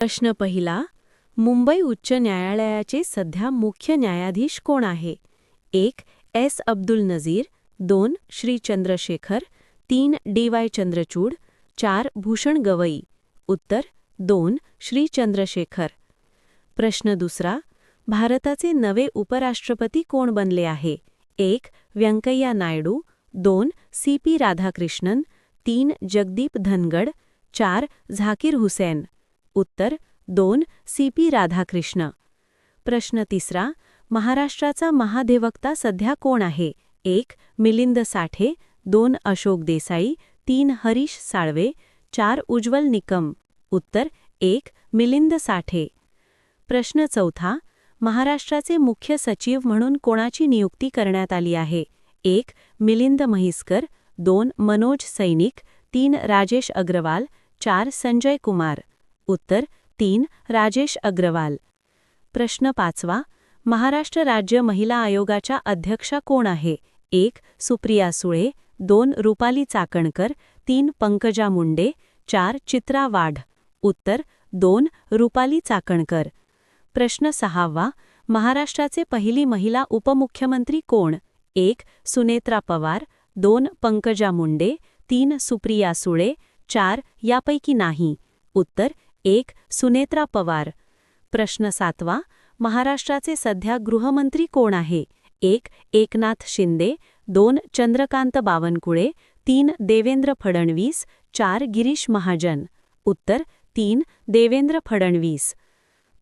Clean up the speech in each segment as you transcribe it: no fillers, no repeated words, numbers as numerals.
प्रश्न पहिला. मुंबई उच्च न्यायालयाचे सध्या मुख्य न्यायाधीश कोण आहे? 1. S. Abdul Nazeer, 2. Shri Chandrashekhar, 3. D. Y. Chandrachud, 4. Bhushan Gavai. उत्तर 2. श्री चंद्रशेखर. प्रश्न दुसरा. भारताचे नवे उपराष्ट्रपती कोण बनले आहे? 1. व्यंकय्या नायडू, 2. सी. पी. राधाकृष्णन, 3. जगदीप धनगड, 4. झाकीर हुसैन. उत्तर 2. सी. पी. राधाकृष्ण. प्रश्न तिसरा. महाराष्ट्राचा महाधिवक्ता सध्या कोण आहे? 1. मिलिंद साठे, 2. अशोक देसाई, 3. हरीश साळवे, 4. उज्ज्वल निकम. उत्तर 1. मिलिंद साठे. प्रश्न चौथा. महाराष्ट्राचे मुख्य सचिव म्हणून कोणाची नियुक्ती करण्यात आली आहे? 1. मिलिंद म्हैसकर, 2. मनोज सैनिक, 3. राजेश अग्रवाल, 4. संजय कुमार. उत्तर 3. राजेश अग्रवाल. प्रश्न पाचवा. महाराष्ट्र राज्य महिला आयोगाच्या अध्यक्षा कोण आहे? 1. सुप्रिया सुळे, 2. रुपाली चाकणकर, 3. पंकजा मुंडे, 4. चित्रा वाढ. उत्तर 2. रुपाली चाकणकर. प्रश्न सहावा. महाराष्ट्राचे पहिली महिला उपमुख्यमंत्री कोण? 1. सुनेत्रा पवार, 2. पंकजा मुंडे, 3. सुप्रिया सुळे, 4. यापैकी नाही. उत्तर 1. सुनेत्रा पवार. प्रश्न सातवा. महाराष्ट्राचे सध्या गृहमंत्री कोण आहे? 1. एकनाथ शिंदे, 2. चंद्रकांत बावनकुळे, 3. देवेंद्र फडणवीस, 4. गिरीश महाजन. उत्तर 3. देवेंद्र फडणवीस.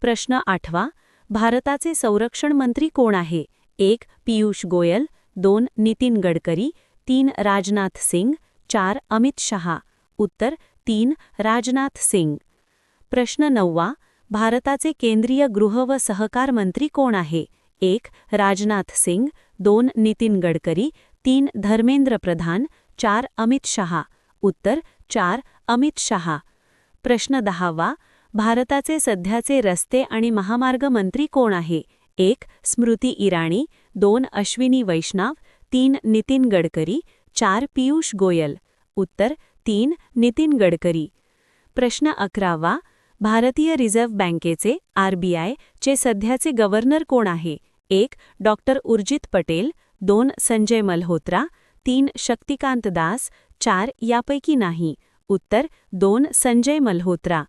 प्रश्न आठवा. भारताचे संरक्षण मंत्री कोण आहे? 1. पीयूष गोयल, 2. नितीन गडकरी, 3. राजनाथ सिंग, 4. अमित शहा. उत्तर 3. राजनाथ सिंग. प्रश्न नववा. भारताचे केंद्रीय गृह व सहकार मंत्री कोण आहे? 1. राजनाथ सिंग, 2. नितीन गडकरी, 3. धर्मेंद्र प्रधान, 4. अमित शहा. उत्तर 4. अमित शहा. प्रश्न दहावा. भारताचे सध्याचे रस्ते आणि महामार्ग मंत्री कोण आहे? 1. स्मृती इराणी, 2. अश्विनी वैष्णव, 3. नितीन गडकरी, 4. पीयूष गोयल. उत्तर 3. नितीन गडकरी. प्रश्न 11वा. भारतीय रिझर्व्ह बँकेचे RBI चे सध्याचे गव्हर्नर कोण आहे? 1. डॉक्टर उर्जित पटेल, 2. संजय मल्होत्रा, 3. शक्तिकांत दास, 4. यापैकी नाही. उत्तर 2. संजय मल्होत्रा.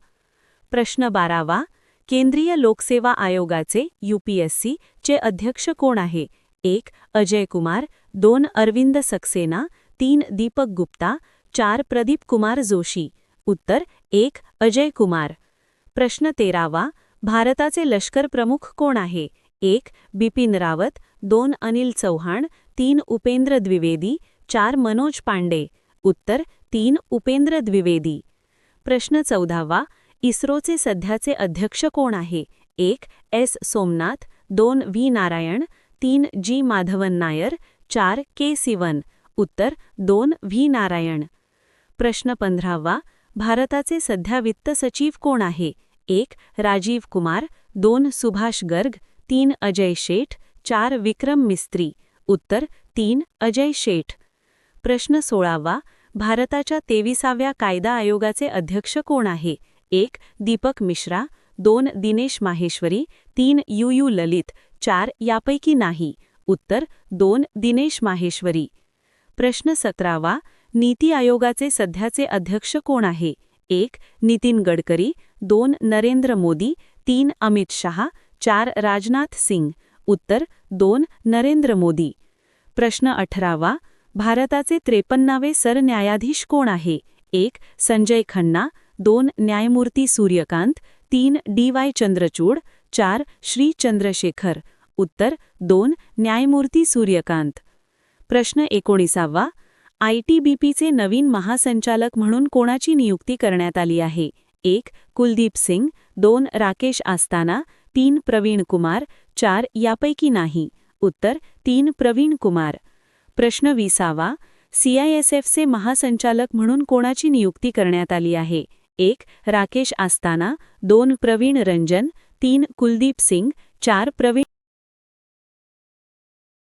प्रश्न 12वा. केंद्रीय लोकसेवा आयोगाचे UPSC चे अध्यक्ष कोण आहे? 1. अजय कुमार, 2. अरविंद सक्सेना, 3. दीपक गुप्ता, 4. प्रदीप कुमार जोशी. उत्तर 1. अजय कुमार. प्रश्न 13वा. भारताचे लष्कर प्रमुख कोण आहे? 1. बिपिन रावत, 2. अनिल चौहान, 3. उपेंद्र द्विवेदी, 4. मनोज पांडे. उत्तर 3. उपेंद्र द्विवेदी. प्रश्न 14वा. इस्रोचे सध्याचे अध्यक्ष कोण आहे? 1. एस. सोमनाथ, 2. व्ही. नारायण, 3. जी. माधवन नायर, 4. के. सिवन. उत्तर 2. व्ही. नारायण. प्रश्न 15वा. भारताचे सध्या वित्त सचिव कोण आहे? 1. राजीव कुमार, 2. सुभाष गर्ग, 3. अजय शेठ, 4. विक्रम मिस्त्री. उत्तर 3. अजय शेठ. प्रश्न 16वा. भारताच्या 23व्या कायदा आयोगाचे अध्यक्ष कोण आहे? 1. दीपक मिश्रा, 2. दिनेश माहेश्वरी, 3. यू ललित, 4. यापैकी नाही. उत्तर 2. दिनेश माहेश्वरी. प्रश्न 17वा. नीती आयोगाचे सध्याचे अध्यक्ष कोण आहे? 1. नितीन गडकरी, 2. नरेंद्र मोदी, 3. अमित शहा, 4. राजनाथ सिंग. उत्तर 2. नरेंद्र मोदी. प्रश्न 18वा. भारताचे 53वे सरन्यायाधीश कोण आहे? 1. संजय खन्ना, 2. न्यायमूर्ती सूर्यकांत, 3. डी. वाय. चंद्रचूड, 4. श्री चंद्रशेखर. उत्तर 2. न्यायमूर्ती सूर्यकांत. प्रश्न 19वा. ITBPचे नवीन महासंचालक म्हणून कोणाची नियुक्ती करण्यात आली आहे? 1. कुलदीप सिंग, 2. राकेश आस्थाना, 3. प्रवीण कुमार, 4. यापैकी नाही. उत्तर 3. प्रवीण कुमार. प्रश्न 20वा. CISFचे महासंचालक म्हणून कोणाची नियुक्ती करण्यात आली आहे? 1. राकेश आस्थाना, 2. प्रवीण रंजन, 3. कुलदीप सिंग, 4. प्रवीण